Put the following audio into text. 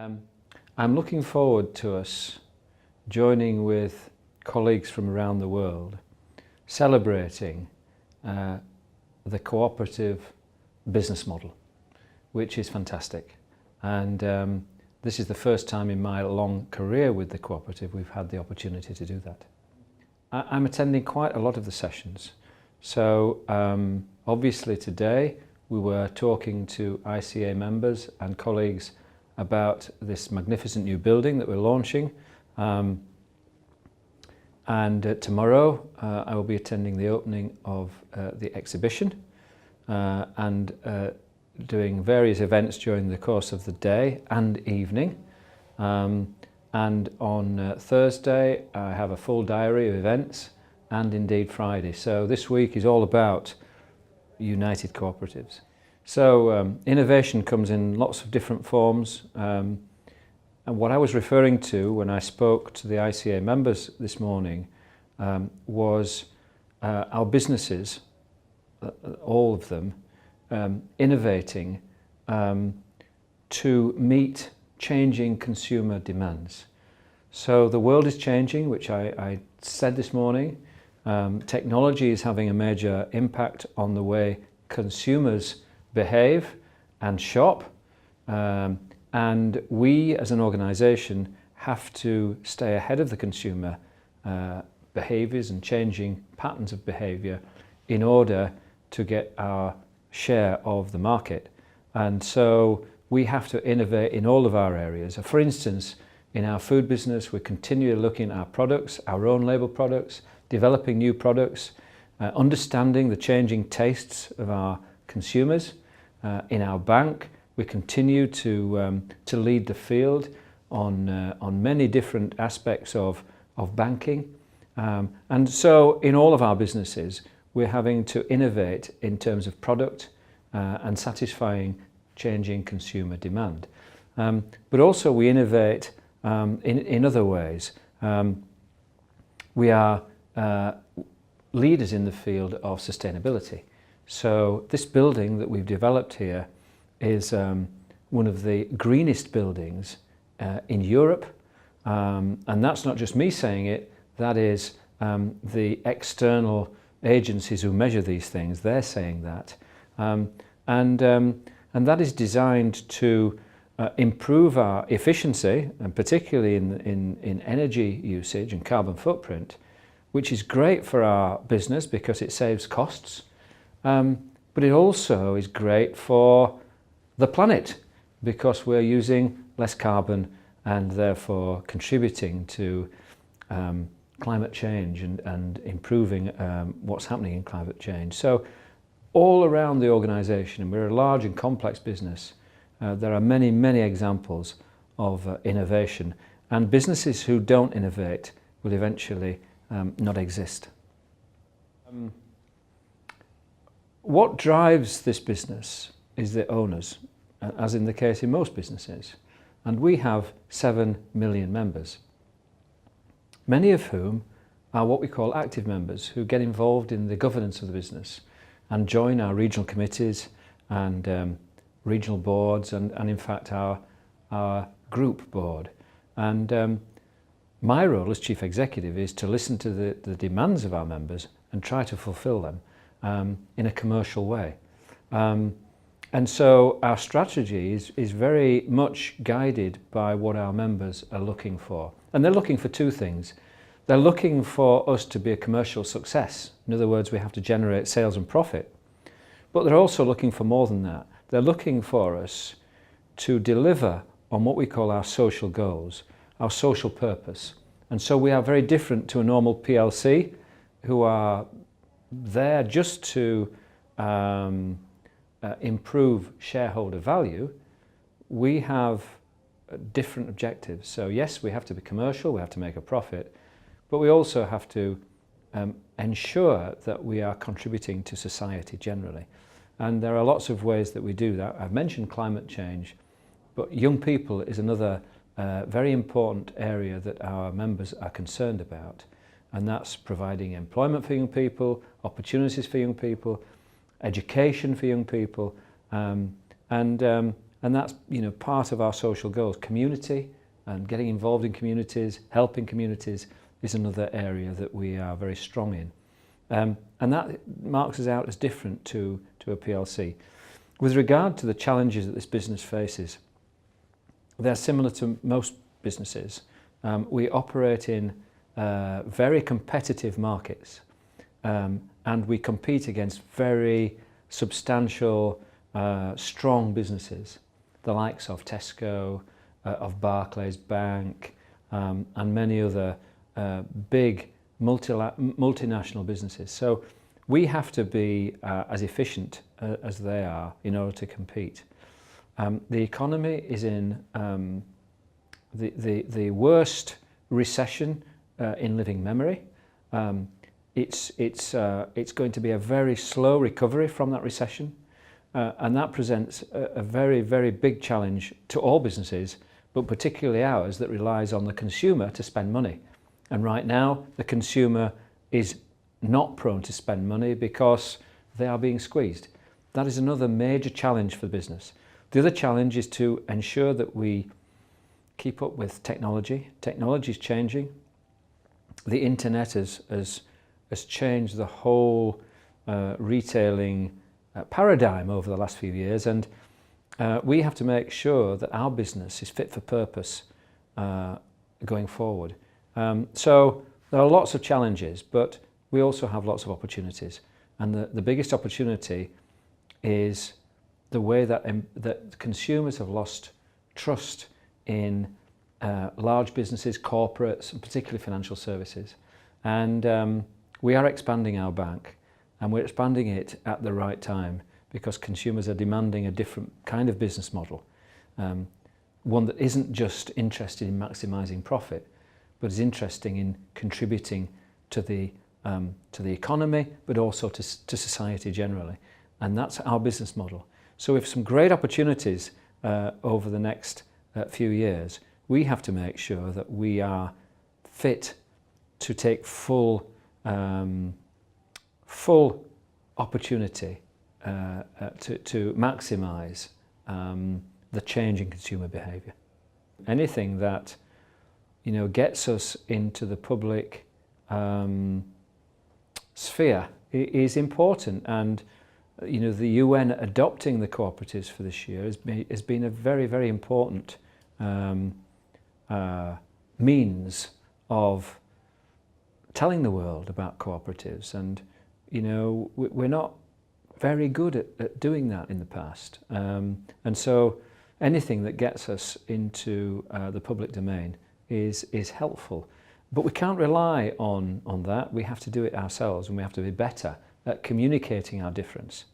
I'm looking forward to us joining with colleagues from around the world, celebrating the cooperative business model, which is fantastic. And this is the first time in my long career with the cooperative we've had the opportunity to do that. I'm attending quite a lot of the sessions. So obviously today we were talking to ICA members and colleagues about this magnificent new building that we're launching. Tomorrow I will be attending the opening of the exhibition and doing various events during the course of the day and evening. And on Thursday I have a full diary of events, and indeed Friday. So this week is all about United Cooperatives. So innovation comes in lots of different forms, and what I was referring to when I spoke to the ICA members this morning was our businesses, all of them, innovating to meet changing consumer demands. So the world is changing, which I said this morning. Technology is having a major impact on the way consumers behave and shop, and we as an organisation have to stay ahead of the consumer behaviours and changing patterns of behaviour in order to get our share of the market. And so we have to innovate in all of our areas. For instance, in our food business, we're continually looking at our products, our own label products, developing new products, understanding the changing tastes of our consumers. In our bank, we continue to lead the field on many different aspects of banking. And so in all of our businesses, we're having to innovate in terms of product and satisfying changing consumer demand. But also we innovate in other ways. We are leaders in the field of sustainability. So this building that we've developed here is one of the greenest buildings in Europe, and that's not just me saying it, that is the external agencies who measure these things, they're saying that. And that is designed to improve our efficiency, and particularly in energy usage and carbon footprint, which is great for our business because it saves costs, but it also is great for the planet because we're using less carbon and therefore contributing to climate change and improving what's happening in climate change. So all around the organisation, and we're a large and complex business, there are many, many examples of innovation, and businesses who don't innovate will eventually not exist. What drives this business is the owners, as in the case in most businesses, and we have 7 million members, many of whom are what we call active members, who get involved in the governance of the business and join our regional committees and regional boards and in fact our group board. And my role as chief executive is to listen to the demands of our members and try to fulfil them in a commercial way. And so our strategy is very much guided by what our members are looking for. And they're looking for two things. They're looking for us to be a commercial success. In other words, we have to generate sales and profit. But they're also looking for more than that. They're looking for us to deliver on what we call our social goals, our social purpose. And so we are very different to a normal PLC who are there just to improve shareholder value. We have different objectives. So yes, we have to be commercial, we have to make a profit, but we also have to ensure that we are contributing to society generally. And there are lots of ways that we do that. I've mentioned climate change, but young people is another very important area that our members are concerned about. And that's providing employment for young people, opportunities for young people, education for young people, and And that's, you know, part of our social goals. Community and getting involved in communities, helping communities is another area that we are very strong in. And that marks us out as different to a PLC. With regard to the challenges that this business faces, they're similar to most businesses. We operate in very competitive markets, and we compete against very substantial, strong businesses, the likes of Tesco, of Barclays Bank, and many other big multinational businesses. So we have to be as efficient as they are in order to compete. The economy is in the worst recession in living memory. It's going to be a very slow recovery from that recession, and that presents a very, very big challenge to all businesses, but particularly ours that relies on the consumer to spend money. And right now, the consumer is not prone to spend money because they are being squeezed. That is another major challenge for the business. The other challenge is to ensure that we keep up with technology. Technology is changing. The internet has changed the whole retailing paradigm over the last few years, and we have to make sure that our business is fit for purpose going forward. So there are lots of challenges, but we also have lots of opportunities. And the biggest opportunity is the way that consumers have lost trust in large businesses, corporates, and particularly financial services. And we are expanding our bank, and we're expanding it at the right time because consumers are demanding a different kind of business model, one that isn't just interested in maximising profit, but is interested in contributing to the economy, but also to society generally. And that's our business model. So we have some great opportunities over the next few years. We have to make sure that we are fit to take full opportunity to maximise the change in consumer behaviour. Anything that, you know, gets us into the public sphere is important, and you know, the UN adopting the cooperatives for this year has been a very, very important means of telling the world about cooperatives. And you know, we're not very good at doing that in the past, and so anything that gets us into the public domain is helpful. But we can't rely on that. We have to do it ourselves, and we have to be better at communicating our difference.